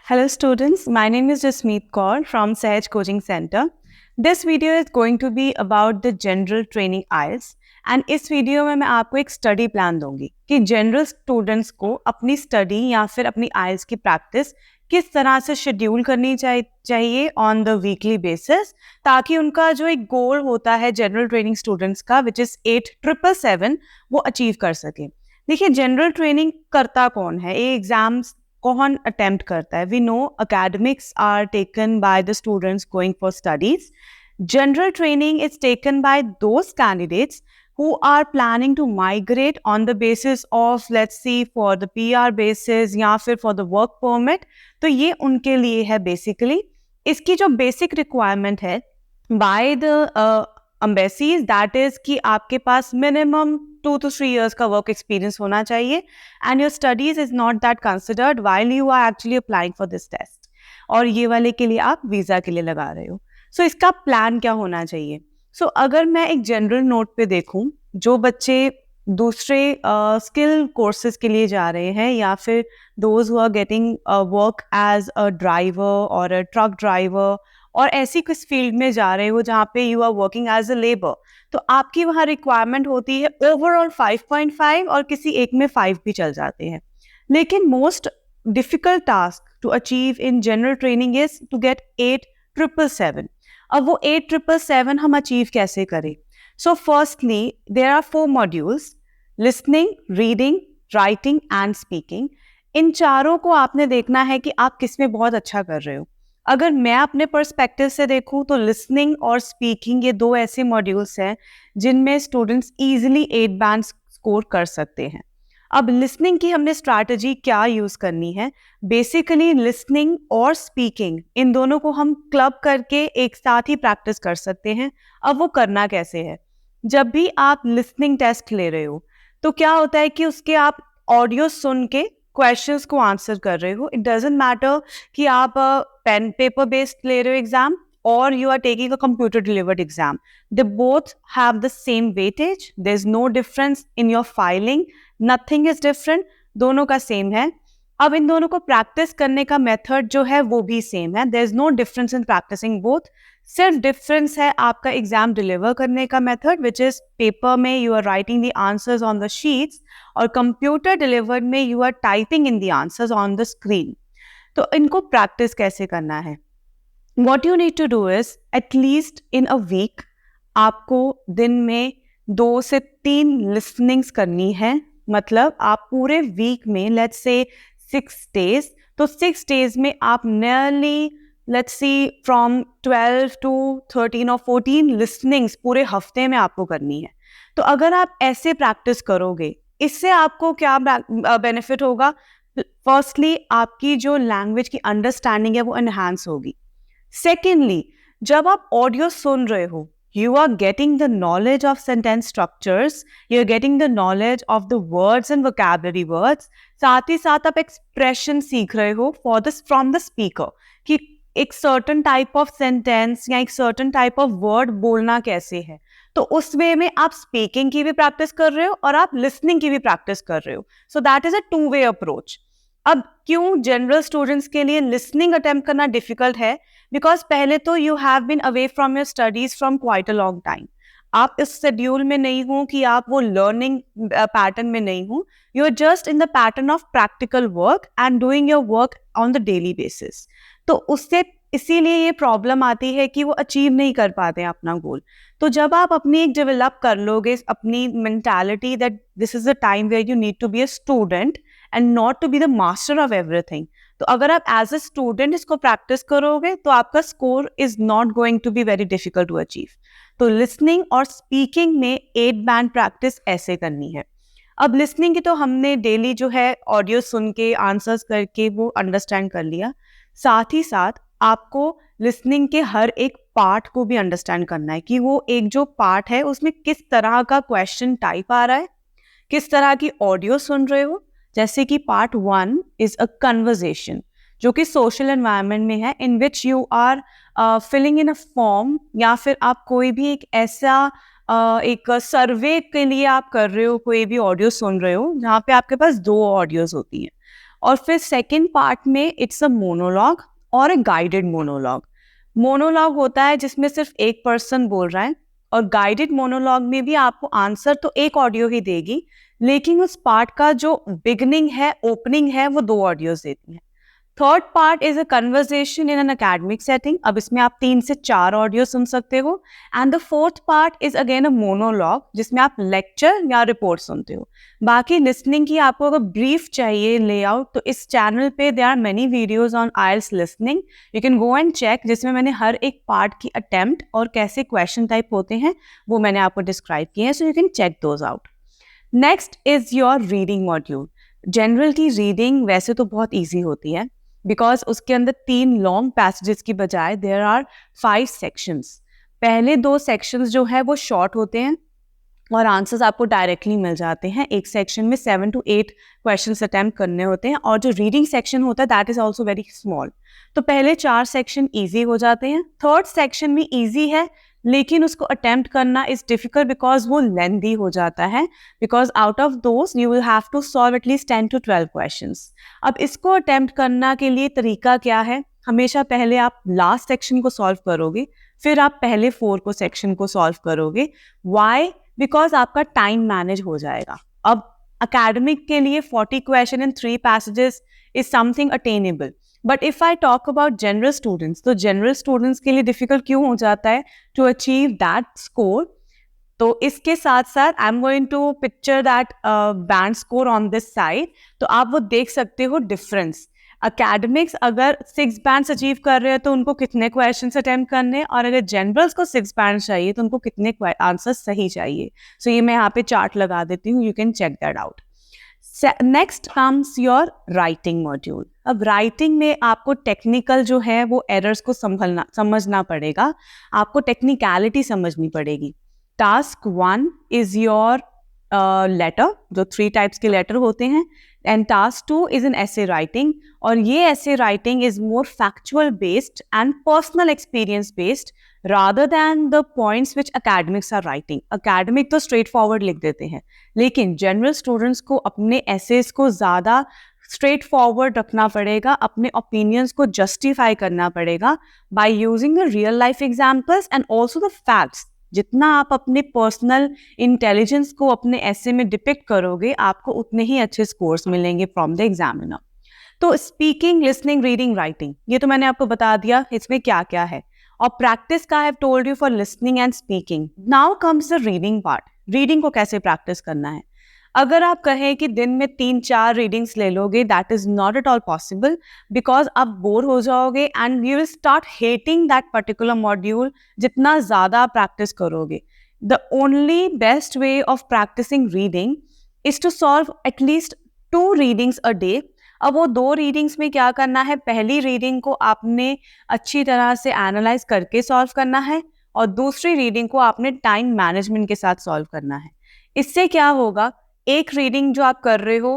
Hello students, my name is Jasmeet Kaur from Sahaj Coaching Center. This video is going to be about the general training IELTS and इस video में मैं आपको एक study plan दूंगी कि general students को अपनी study या फिर अपनी IELTS की प्रैक्टिस किस तरह से शेड्यूल करनी चाहिए ऑन द वीकली बेसिस, ताकि उनका जो एक गोल होता है जनरल ट्रेनिंग स्टूडेंट्स का विच इज़ 8777 वो अचीव कर सके। देखिए, जनरल ट्रेनिंग करता कौन है, ये एग्जाम्स कौन अटेम्प्ट करता है? We know academics are taken by the students going for studies. General training is taken by those candidates who are planning to migrate on the basis of, let's see, for the PR basis या फिर for the work permit. तो ये उनके लिए है basically. इसकी जो basic requirement है by the embassies, that is कि आपके पास minimum 2 to 3 years का work experience होना चाहिए and your studies is not that considered while you are actually applying for this test, और ये वाले के लिए आप वीज़ा के लिए लगा रहे हो। सो इसका प्लान क्या होना चाहिए? सो अगर मैं एक जनरल नोट पे देखूं, जो बच्चे दूसरे स्किल कोर्सेज के लिए जा रहे हैं या फिर those who are getting work as a driver और अ ट्रक ड्राइवर और ऐसी किस फील्ड में जा रहे हो जहाँ पे you are working as a labour, तो आपकी वहाँ रिक्वायरमेंट होती है ओवरऑल 5.5 और किसी एक में 5 भी चल जाते हैं। लेकिन most difficult task to achieve in general training is to get 8777। अब वो 8777 हम अचीव कैसे करें? So firstly there are 4 modules: listening, reading, writing and speaking. इन चारों को आपने देखना है कि आप किस में बहुत अच्छा कर रहे हो। अगर मैं अपने पर्सपेक्टिव से देखूं तो लिसनिंग और स्पीकिंग ये 2 ऐसे मॉड्यूल्स हैं जिनमें स्टूडेंट्स इजीली 8 बैंड स्कोर कर सकते हैं। अब लिसनिंग की हमने स्ट्रैटेजी क्या यूज़ करनी है? बेसिकली लिसनिंग और स्पीकिंग इन दोनों को हम क्लब करके एक साथ ही प्रैक्टिस कर सकते हैं। अब वो करना कैसे है? जब भी आप लिसनिंग टेस्ट ले रहे हो तो क्या होता है कि उसके आप ऑडियो सुन के क्वेश्चंस को आंसर कर रहे हो। इट डजेंट मैटर कि आप पेन पेपर बेस्ड ले रहे हो एग्जाम और you are taking a computer delivered exam, they both have the same weightage, there is no difference in your filing, nothing is different, दोनों का सेम है। अब इन दोनों को प्रैक्टिस करने का मेथड जो है वो भी सेम है, there is no difference in practising both. सिर्फ डिफरेंस है आपका एग्जाम डिलीवर करने का मेथड, विच इज पेपर में you are writing the answers on the sheets और कंप्यूटर डिलीवर्ड में you are typing in the answers on the screen. तो इनको प्रैक्टिस कैसे करना है? What you need to do is at least in a week आपको दिन में 2 से 3 लिसनिंग्स करनी है। मतलब आप पूरे वीक में लेट्स से 6 डेज, तो 6 डेज में आप nearly let's see from 12 to 13 और 14 लिसनिंग्स पूरे हफ्ते में आपको करनी है। तो अगर आप ऐसे प्रैक्टिस करोगे, इससे आपको क्या बेनिफिट होगा? फर्स्टली आपकी जो लैंग्वेज की अंडरस्टैंडिंग है वो एनहांस होगी। सेकेंडली, जब आप ऑडियो सुन रहे हो, you are getting the knowledge of sentence structures, you're getting the knowledge of the words and vocabulary words, साथ ही साथ आप expression सीख रहे हो from the speaker कि एक certain type of sentence या एक certain type of word बोलना कैसे है। तो उस वे में आप स्पीकिंग की भी प्रैक्टिस कर रहे हो और आप लिसनिंग की भी प्रैक्टिस कर रहे हो। So that is a 2-way approach. अब क्यों जनरल स्टूडेंट्स के लिए लिसनिंग अटेम्प्ट करना डिफिकल्ट है? बिकॉज पहले तो you have been away from your studies from quite a long time. आप इस शेड्यूल में नहीं हो कि आप वो लर्निंग पैटर्न में नहीं हो, you are just in the pattern of practical work and doing your work on the daily basis. तो उससे इसीलिए ये प्रॉब्लम आती है कि वो अचीव नहीं कर पाते हैं अपना गोल। तो जब आप अपनी एक डेवलप कर लोगे अपनी mentality that this is the time where you need to be a student and not to be the master of everything, तो अगर आप एज अ स्टूडेंट इसको प्रैक्टिस करोगे तो आपका score is not going to be very difficult to achieve. तो listening और speaking में 8 बैंड प्रैक्टिस ऐसे करनी है। अब लिसनिंग की तो हमने डेली जो है ऑडियो सुन के आंसर्स करके वो अंडरस्टैंड कर लिया। साथ ही साथ आपको लिसनिंग के हर एक पार्ट को भी अंडरस्टैंड करना है कि वो एक जो पार्ट है उसमें किस तरह का क्वेश्चन टाइप आ रहा है, किस तरह की ऑडियो सुन रहे हो। जैसे कि पार्ट 1 इज अ कन्वर्जेशन, जो कि सोशल एनवायरनमेंट में है, in which you are filling in a form, या फिर आप कोई भी एक ऐसा एक सर्वे के लिए आप कर रहे हो, कोई भी ऑडियो सुन रहे हो जहाँ पे आपके पास 2 ऑडियोज होती हैं। और फिर सेकेंड पार्ट में इट्स अ मोनोलॉग और अ गाइडेड मोनोलॉग। मोनोलॉग होता है जिसमें सिर्फ एक पर्सन बोल रहा है, और गाइडेड मोनोलॉग में भी आपको आंसर तो एक ऑडियो ही देगी, लेकिन उस पार्ट का जो बिगनिंग है, ओपनिंग है, वो 2 ऑडियोज देती है। Third part is a conversation in an academic setting. अब इसमें आप 3 से 4 ऑडियो सुन सकते हो। And the fourth part is again a monologue, जिसमें आप लेक्चर या रिपोर्ट सुनते हो। बाकी लिसनिंग की आपको अगर ब्रीफ चाहिए लेआउट, तो इस चैनल पे there are many videos on IELTS listening, you can go and check, जिसमें मैंने हर एक पार्ट की अटेम्प्ट और कैसे क्वेश्चन टाइप होते हैं वो मैंने आपको डिस्क्राइब किए हैं, so you can check those out. Next is your reading module. General की रीडिंग वैसे तो बहुत ईजी होती है, बिकॉज उसके अंदर 3 लॉन्ग पैसेजेस की बजाय देयर आर 5 सेक्शंस। पहले 2 सेक्शंस जो है वो शॉर्ट होते हैं और आंसर्स आपको डायरेक्टली मिल जाते हैं। एक सेक्शन में 7 to 8 क्वेश्चंस अटेम्प्ट करने होते हैं, और जो रीडिंग सेक्शन होता है that is also very small. तो पहले 4 सेक्शन ईजी हो जाते हैं। थर्ड सेक्शन भी ईजी है, लेकिन उसको अटेम्प्ट करना इज डिफिकल्ट बिकॉज वो लेंदी हो जाता है, because out of those you will have to solve at least 10 to 12 questions. अब इसको अटेम्प्ट करना के लिए तरीका क्या है? हमेशा पहले आप लास्ट सेक्शन को सॉल्व करोगे, फिर आप पहले 4 को सेक्शन को सॉल्व करोगे। वाई? बिकॉज आपका टाइम मैनेज हो जाएगा। अब अकेडमिक के लिए 40 question in 3 passages is something attainable, but if I talk about general students, तो जनरल स्टूडेंट्स के लिए डिफिकल्ट क्यों हो जाता है टू अचीव दैट स्कोर? तो इसके साथ साथ I am going to picture that band score on this side, तो आप वो देख सकते हो डिफरेंस। अकेडमिक्स अगर 6 बैंड्स अचीव कर रहे हैं तो उनको कितने क्वेश्चंस अटेम्प्ट करने, और अगर जनरल्स को 6 बैंड चाहिए तो उनको कितने आंसर सही चाहिए। सो ये मैं यहाँ पे चार्ट लगा देती हूँ, you can check that out. Next comes your writing module. अब राइटिंग में आपको टेक्निकल जो है वो एरर्स को समझना पड़ेगा, आपको टेक्निकलिटी समझनी पड़ेगी। टास्क 1 इज योर लेटर, जो 3 टाइप्स के लेटर होते हैं, and task 2 is an essay writing, और ये essay writing is more factual based and personal experience based rather than the points which academics are writing. Academic तो straight forward लिख देते हैं, लेकिन general students को अपने essays को ज़्यादा straight forward रखना पड़ेगा, अपने opinions को justify करना पड़ेगा by using the real life examples and also the facts. जितना आप अपने पर्सनल इंटेलिजेंस को अपने ऐसे में डिपिक्ट करोगे, आपको उतने ही अच्छे स्कोर्स मिलेंगे फ्रॉम द एग्जामिनर। तो स्पीकिंग, लिसनिंग, रीडिंग, राइटिंग, ये तो मैंने आपको बता दिया इसमें क्या क्या है। और प्रैक्टिस का I have told you for listening and speaking. Now comes the reading part. Reading को कैसे प्रैक्टिस करना है? अगर आप कहें कि दिन में 3-4 रीडिंग्स ले लोगे, that is not at all possible, because आप बोर हो जाओगे and you will start hating that particular module जितना ज़्यादा प्रैक्टिस करोगे। The only best way of practising reading is to solve at least 2 readings a day. अब वो 2 readings में क्या करना है? पहली रीडिंग को आपने अच्छी तरह से एनालाइज करके सॉल्व करना है, और दूसरी रीडिंग को आपने टाइम मैनेजमेंट के साथ सॉल्व करना है। इससे क्या होगा? एक रीडिंग जो आप कर रहे हो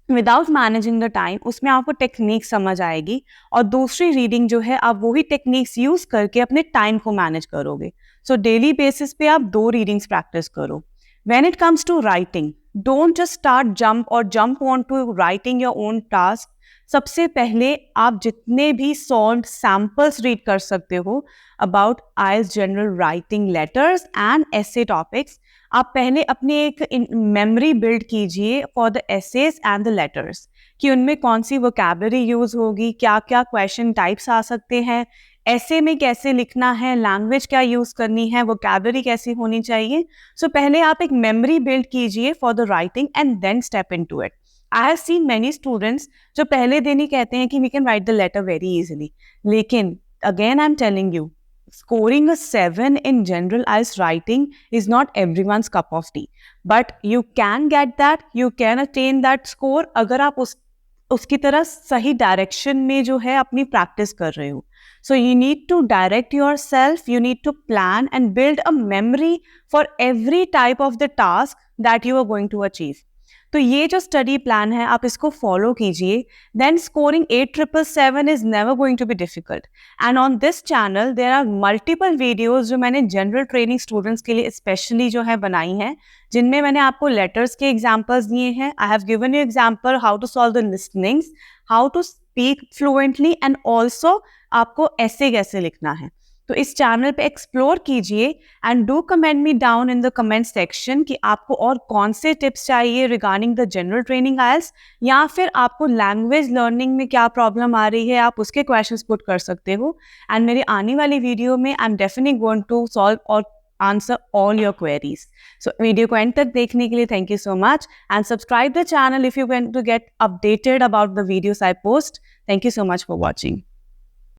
विदाउट मैनेजिंग द टाइम, उसमें आपको टेक्निक समझ आएगी, और दूसरी रीडिंग जो है आप वही टेक्निक्स यूज करके अपने टाइम को मैनेज करोगे। सो डेली बेसिस पे आप 2 रीडिंग्स प्रैक्टिस करो। When it comes to writing, don't just jump on to writing your own task. सबसे पहले आप जितने भी सॉल्व सैम्पल्स रीड कर सकते हो about IELTS general writing letters and essay topics, आप पहले अपनी एक मेमोरी बिल्ड कीजिए for the essays and the letters, कि उनमें कौन सी वोकैबुलरी यूज होगी, क्या क्या क्वेश्चन टाइप्स आ सकते हैं, ऐसे में कैसे लिखना है, लैंग्वेज क्या यूज करनी है, वोकैबुलरी कैसी होनी चाहिए। सो पहले आप एक मेमोरी बिल्ड कीजिए for the writing and then step into it. I have seen many students जो पहले दिन ही कहते हैं कि we can write the letter very easily, लेकिन again I am telling you, scoring a 7 in general IELTS writing is not everyone's cup of tea, but you can get that, you can attain that score अगर आप उसकी तरह सही direction में जो है अपनी प्रैक्टिस कर रहे हो। So you need to direct yourself, you need to plan and build a memory for every type of the task that you are going to achieve. तो ये जो स्टडी प्लान है आप इसको फॉलो कीजिए, then scoring 8777 is never going to be difficult. And on this channel there are multiple videos जो मैंने general training students के लिए स्पेशली जो है बनाई हैं, जिनमें मैंने आपको लेटर्स के एग्जाम्पल्स दिए हैं। I have given you example how to solve the listenings, how to speak fluently and also आपको ऐसे कैसे लिखना है। तो इस चैनल पे एक्सप्लोर कीजिए and do comment me down in the comment section कि आपको और कौन से टिप्स चाहिए रिगार्डिंग द जनरल ट्रेनिंग आइल्स, या फिर आपको लैंग्वेज लर्निंग में क्या प्रॉब्लम आ रही है, आप उसके क्वेश्चंस पुट कर सकते हो। एंड मेरी आने वाली वीडियो में I am definitely going to solve और answer all your queries. So video को एंड तक देखने के लिए thank you so much and subscribe the channel if you want to get updated about the videos I post. Thank you so much for watching.